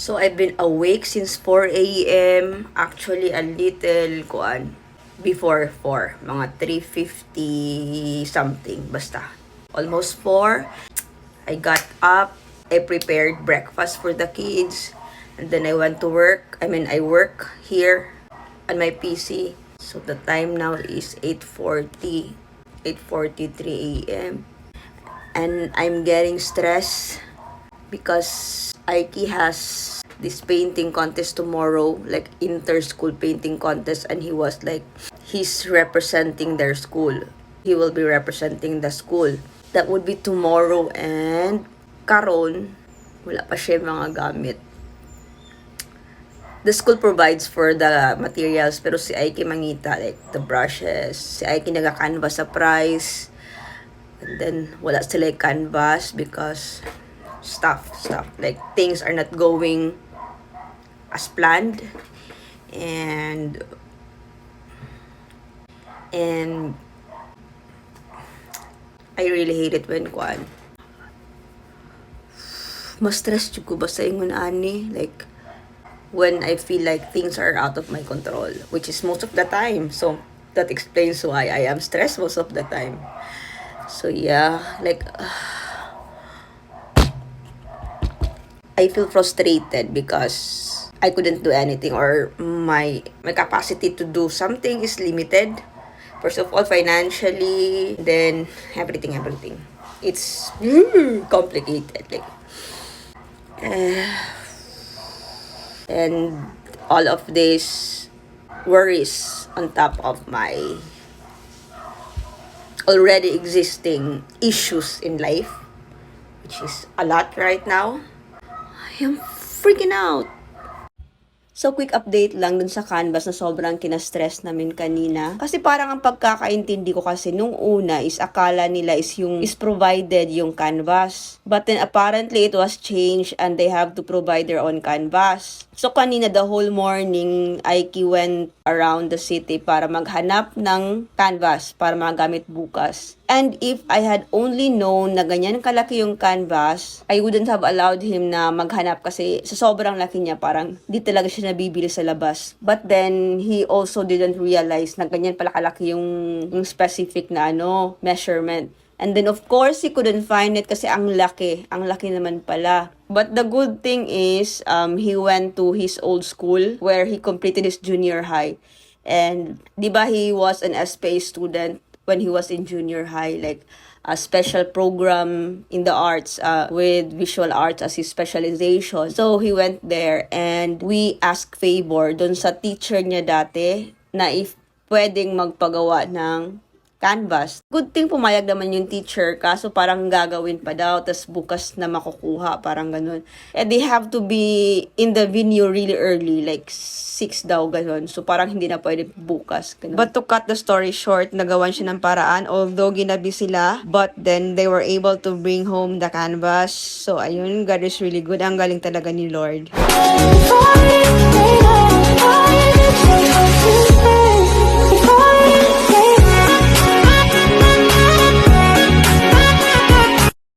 So, I've been awake since 4 a.m. Actually, a little, before 4. Mga 3:50 something, basta. Almost 4. I got up. I prepared breakfast for the kids. And then I went to work. I work here on my PC. So, the time now is 8:43 a.m. And I'm getting stressed because Aiki has this painting contest tomorrow, like inter-school painting contest, and he's representing their school. He will be representing the school. That would be tomorrow, and karon wala pa siya mga gamit. The school provides for the materials, pero si Aiki mangita, like the brushes. Si Aiki naga-canvas sa price. And then, wala sila canvas because stuff. Like, things are not going as planned. And I really hate it when mas-stress ko ba sa ingon ani? Like, when I feel like things are out of my control, which is most of the time. So, that explains why I am stressed most of the time. So, yeah, like, I feel frustrated because I couldn't do anything, or my capacity to do something is limited. First of all, financially, then everything. It's complicated. Like, and all of these worries on top of my already existing issues in life, which is a lot right now. I am freaking out. So, quick update lang dun sa canvas na sobrang kinastress namin kanina. Kasi parang ang pagkakaintindi ko kasi nung una is akala nila is provided yung canvas. But then apparently it was changed and they have to provide their own canvas. So, kanina the whole morning, Aiki went around the city para maghanap ng canvas para magamit bukas. And if I had only known na ganyan kalaki yung canvas, I wouldn't have allowed him na maghanap kasi sa sobrang laki niya, parang di talaga siya nabibili sa labas. But then, he also didn't realize na ganyan pala kalaki yung specific na measurement. And then, of course, he couldn't find it kasi ang laki naman pala. But the good thing is, he went to his old school where he completed his junior high. And, di ba, he was an SPA student when he was in junior high, like a special program in the arts with visual arts as his specialization. So, he went there and we asked favor dun sa teacher niya dati na if pwedeng magpagawa ng canvas. Good thing pumayag naman yung teacher, kaso parang gagawin pa daw, tas bukas na makukuha, parang ganun. And they have to be in the venue really early, like 6 daw, ganun. So parang hindi na pwede bukas, ganun. But to cut the story short, nagawan siya ng paraan, although ginabi sila, but then they were able to bring home the canvas. So ayun, God is really good. Ang galing talaga ni Lord.